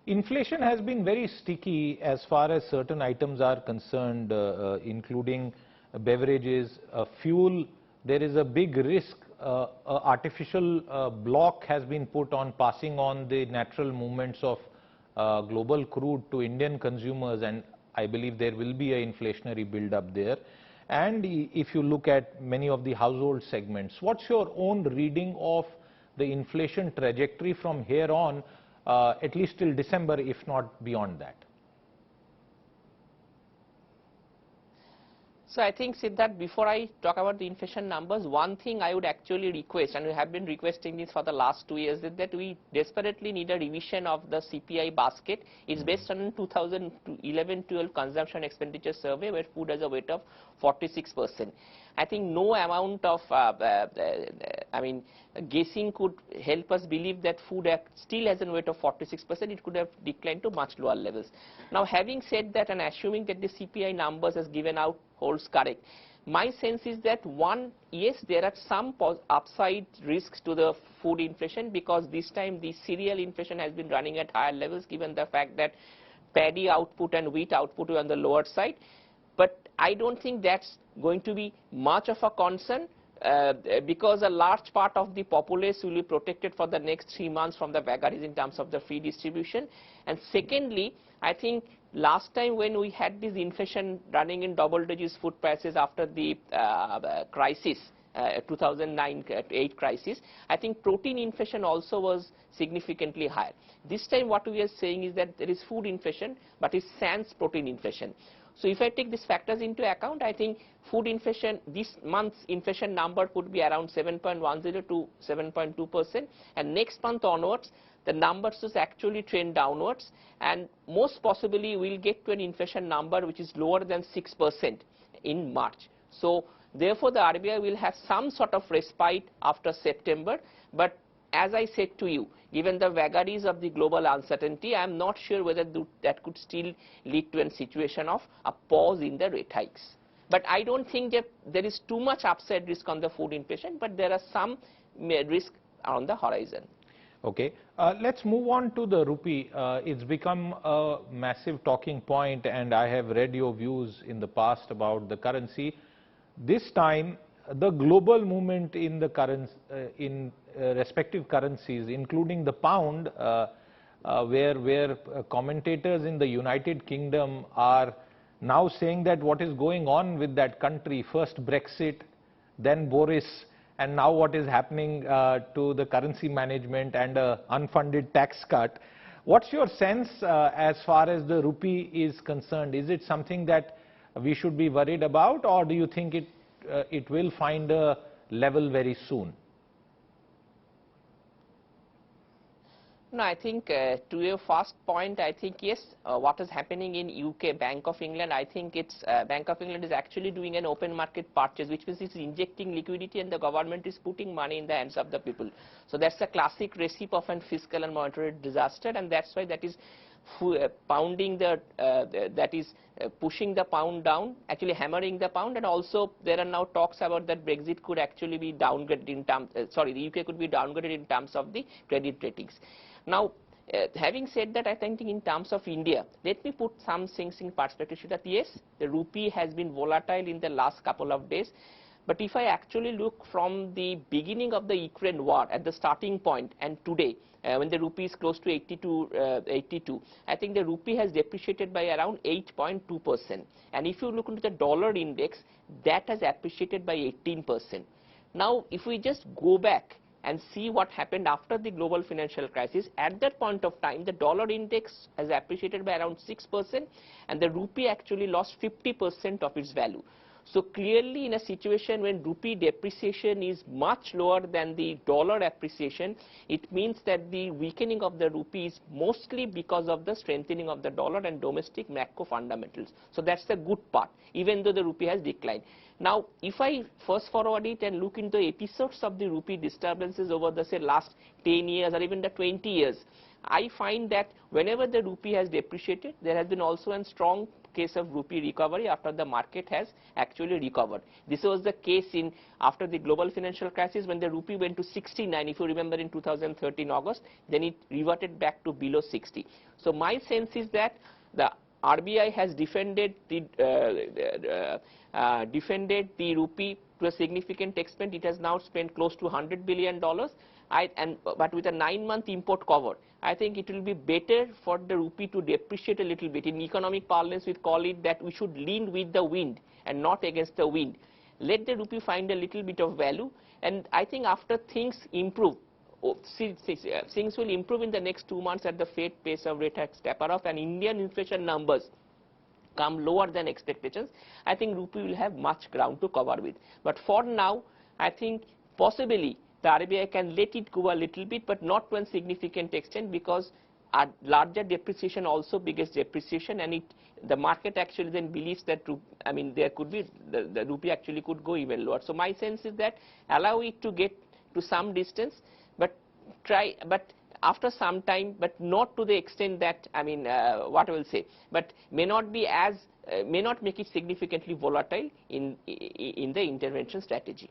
Inflation has been very sticky as far as certain items are concerned, including beverages, fuel. There is a big risk. Artificial block has been put on passing on the natural movements of global crude to Indian consumers, and I believe there will be an inflationary build-up there. And if you look at many of the household segments, what's your own reading of the inflation trajectory from here on, at least till December, if not beyond that? So I think, Siddharth, before I talk about the inflation numbers, one thing I would actually request, and we have been requesting this for the last 2 years, is that we desperately need a revision of the CPI basket. It's based on 2011-12 consumption expenditure survey, where food has a weight of 46%. I think no amount of, guessing could help us believe that food still has a weight of 46%. It could have declined to much lower levels. Now, having said that, and assuming that the CPI numbers as given out holds correct, my sense is that one, yes, there are some upside risks to the food inflation, because this time the cereal inflation has been running at higher levels, given the fact that paddy output and wheat output are on the lower side. But I don't think that's going to be much of a concern, because a large part of the populace will be protected for the next 3 months from the vagaries in terms of the free distribution. And secondly, I think last time when we had this inflation running in double digits food prices after the crisis, 2009-8 crisis, I think protein inflation also was significantly higher. This time what we are saying is that there is food inflation, but it's sans protein inflation. So if I take these factors into account, I think food inflation, this month's inflation number could be around 7.10 to 7.2%, and next month onwards, the numbers will actually trend downwards, and most possibly we'll get to an inflation number which is lower than 6% in March. So therefore, the RBI will have some sort of respite after September, but as I said to you, given the vagaries of the global uncertainty, I am not sure whether that could still lead to a situation of a pause in the rate hikes. But I don't think that there is too much upside risk on the food inflation, but there are some risk on the horizon. Okay, let's move on to the rupee. It's become a massive talking point, and I have read your views in the past about the currency. This time, the global movement in the respective currencies, including the pound, where commentators in the United Kingdom are now saying that what is going on with that country, first Brexit, then Boris, and now what is happening to the currency management and unfunded tax cut. What's your sense as far as the rupee is concerned? Is it something that we should be worried about, or do you think it will find a level very soon? No, I think to your first point, I think yes, what is happening in UK, Bank of England, I think it's Bank of England is actually doing an open market purchase, which means it's injecting liquidity and the government is putting money in the hands of the people. So that's a classic recipe of a fiscal and monetary disaster, and that's why that is pounding pushing the pound down, actually hammering the pound, and also there are now talks about that Brexit could actually be downgraded in terms, the UK could be downgraded in terms of the credit ratings. Now, having said that, I think in terms of India, let me put some things in perspective that yes, the rupee has been volatile in the last couple of days. But if I actually look from the beginning of the Ukraine war at the starting point and today, when the rupee is close to 82, I think the rupee has depreciated by around 8.2%. And if you look into the dollar index, that has appreciated by 18%. Now, if we just go back and see what happened after the global financial crisis, at that point of time, the dollar index has appreciated by around 6%, and the rupee actually lost 50% of its value. So clearly, in a situation when rupee depreciation is much lower than the dollar appreciation, it means that the weakening of the rupee is mostly because of the strengthening of the dollar and domestic macro fundamentals. So that's the good part, even though the rupee has declined. Now, if I fast forward it and look into episodes of the rupee disturbances over the last 10 years or even the 20 years, I find that whenever the rupee has depreciated, there has been also a strong case of rupee recovery after the market has actually recovered. This was the case in after the global financial crisis when the rupee went to 69, if you remember, in 2013 August, then it reverted back to below 60. So my sense is that the RBI has defended the rupee to a significant extent. It has now spent close to $100 billion. But with a 9-month import cover, I think it will be better for the rupee to depreciate a little bit. In economic parlance, we call it that we should lean with the wind and not against the wind. Let the rupee find a little bit of value, and I think after things improve, things will improve in the next 2 months at the Fed pace of rate hikes taper off and Indian inflation numbers come lower than expectations. I think rupee will have much ground to cover with. But for now, I think possibly the RBI can let it go a little bit, but not to a significant extent, because a larger depreciation also biggest depreciation, and the market actually then believes that there could be the rupee actually could go even lower. So my sense is that allow it to get to some distance, but after some time, but not to the extent that what I will say, but may not be as may not make it significantly volatile in the intervention strategy.